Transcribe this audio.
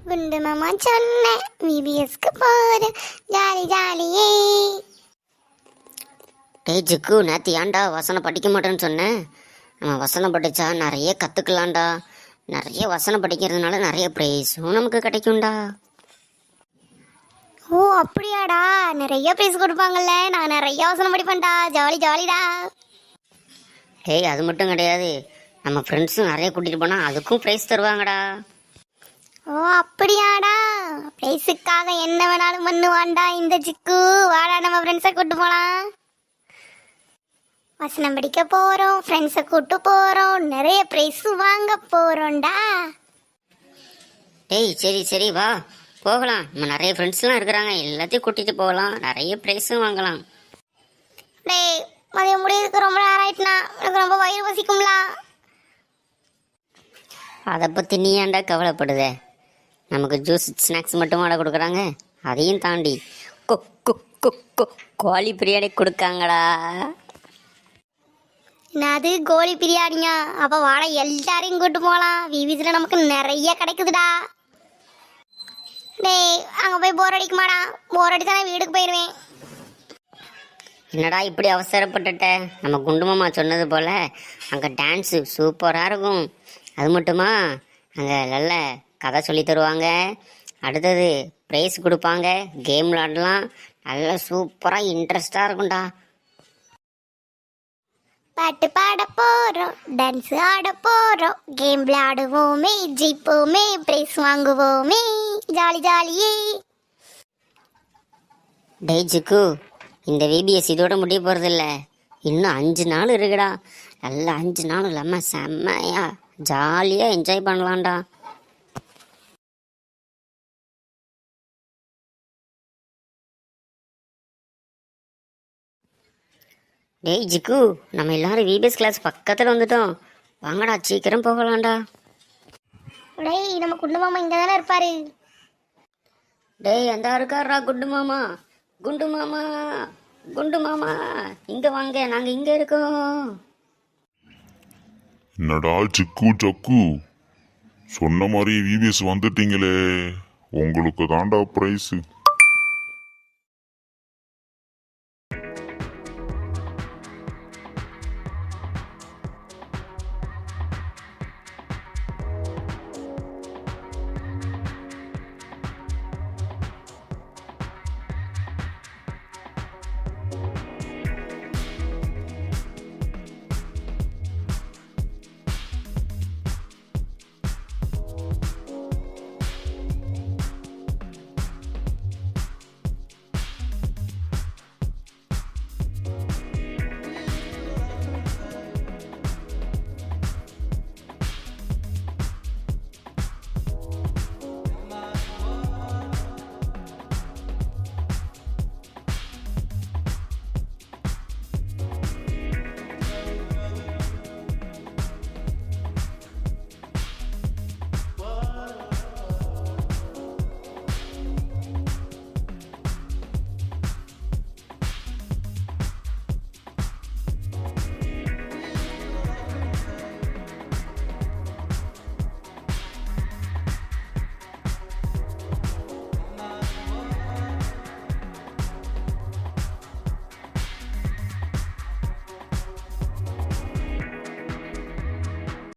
குண்டு மாமா சொன்னேன் விபிஎஸ்க்கு போற ஜாலி ஜாலியே. டேய் ஜிக்கு, நேற்று ஏன்டா வசனம் படிக்க மாட்டேன்னு சொன்னேன். நம்ம வசனம் படித்தா நிறைய கற்றுக்கலாம்டா. நிறைய வசனம் படிக்கிறதுனால நிறைய ப்ரைஸும் நமக்கு கிடைக்கும்டா. ஓ அப்படியாடா, நிறைய ப்ரைஸ் கொடுப்பாங்கல்ல. நான் நிறைய வசனம் படிப்பேன்டா. ஜாலி ஜாலிடா. டேய் அது மட்டும் கிடையாது, நம்ம ஃப்ரெண்ட்ஸும் நிறைய கூட்டிகிட்டு போனால் அதுக்கும் ப்ரைஸ் தருவாங்கடா. ஓ அப்படியாடா, ப்ரைஸுக்காக என்ன வேணாலும் பண்ணுவான்டா இந்த ஜிக்கு. வாடா நம்ம ஃப்ரெண்ட்ஸை கூட்டு போகலாம். வசனம் படிக்க போகிறோம், ஃப்ரெண்ட்ஸை கூட்டு போகிறோம், நிறைய ப்ரைஸு வாங்க போகிறோம்டா. டேய் சரி சரி வா போகலாம். நம்ம நிறைய ஃப்ரெண்ட்ஸ்லாம் இருக்கிறாங்க, எல்லாத்தையும் கூட்டிகிட்டு போகலாம், நிறைய ப்ரைஸும் வாங்கலாம். டேய் மதியம் முடியறதுக்கு ரொம்ப நேரம் ஆயிட்டுனா, எனக்கு ரொம்ப வயிறு பசிக்கும்ல. அதை பற்றி நீ ஏன்டா கவலைப்படுத? நமக்கு ஜூஸ் ஸ்நாக்ஸ் மட்டும் வாட கொடுக்குறாங்க, அதையும் தாண்டி கொ கொ கொ கொ கோழி பிரியாணி கொடுக்காங்கடா. அது கோழி பிரியாணியா? அப்போ வாடா எல்லாரையும் கூட்டு போகலாம். விவிஸில் நமக்கு நிறைய கிடைக்குதுடா. டேய் அங்கே போய் போர் அடிக்குமாடா? போர் அடித்தா நான் வீட்டுக்கு போயிடுவேன். என்னடா இப்படி அவசரப்பட்டுட்ட? நம்ம குண்டு மாமா சொன்னது போல் அங்கே டான்ஸு சூப்பராக இருக்கும். அது மட்டுமா அங்கே நல்ல கதை சொல்லி தருவாங்க. அடுத்தது ப்ரைஸ் கொடுப்பாங்க, கேம் விளாடலாம். நல்லா சூப்பராக இன்ட்ரெஸ்டாக இருக்கும்டா. பாட்டு பாட போகிறோம், டான்ஸ் ஆட போகிறோம், கேம் விளையாடுவோமே, ஜெயிப்போமே, ப்ரைஸ் வாங்குவோமே, ஜாலி ஜாலியே. டேய் ஜிக்கு, இந்த விபிஎஸ் இதோட முடிய போகிறதில்ல. இன்னும் 5 நாள் இருக்குடா. நல்லா 5 நாள் இல்லாமல் செம்மையா ஜாலியாக என்ஜாய் பண்ணலாம்டா. டேய் ஜிக்கு, நம்ம எல்லாரும் விபிஎஸ் கிளாஸ் பக்கத்தில் வந்துட்டோம். வாங்கடா சீக்கிரம் போகலாம்டா. டேய் நம்ம குண்டு மாமா இங்கே தானே இருப்பாரு. டேய் அந்த இருக்காரா குண்டு மாமா. குண்டு மாமா, குண்டு மாமா இங்கே வாங்க, நாங்கள் இங்கே இருக்கோம். என்னடா சிக்கு சக்கு, சொன்ன மாதிரி விபிஎஸ் வந்துட்டீங்களே, உங்களுக்கு தாண்டா ப்ரைஸு.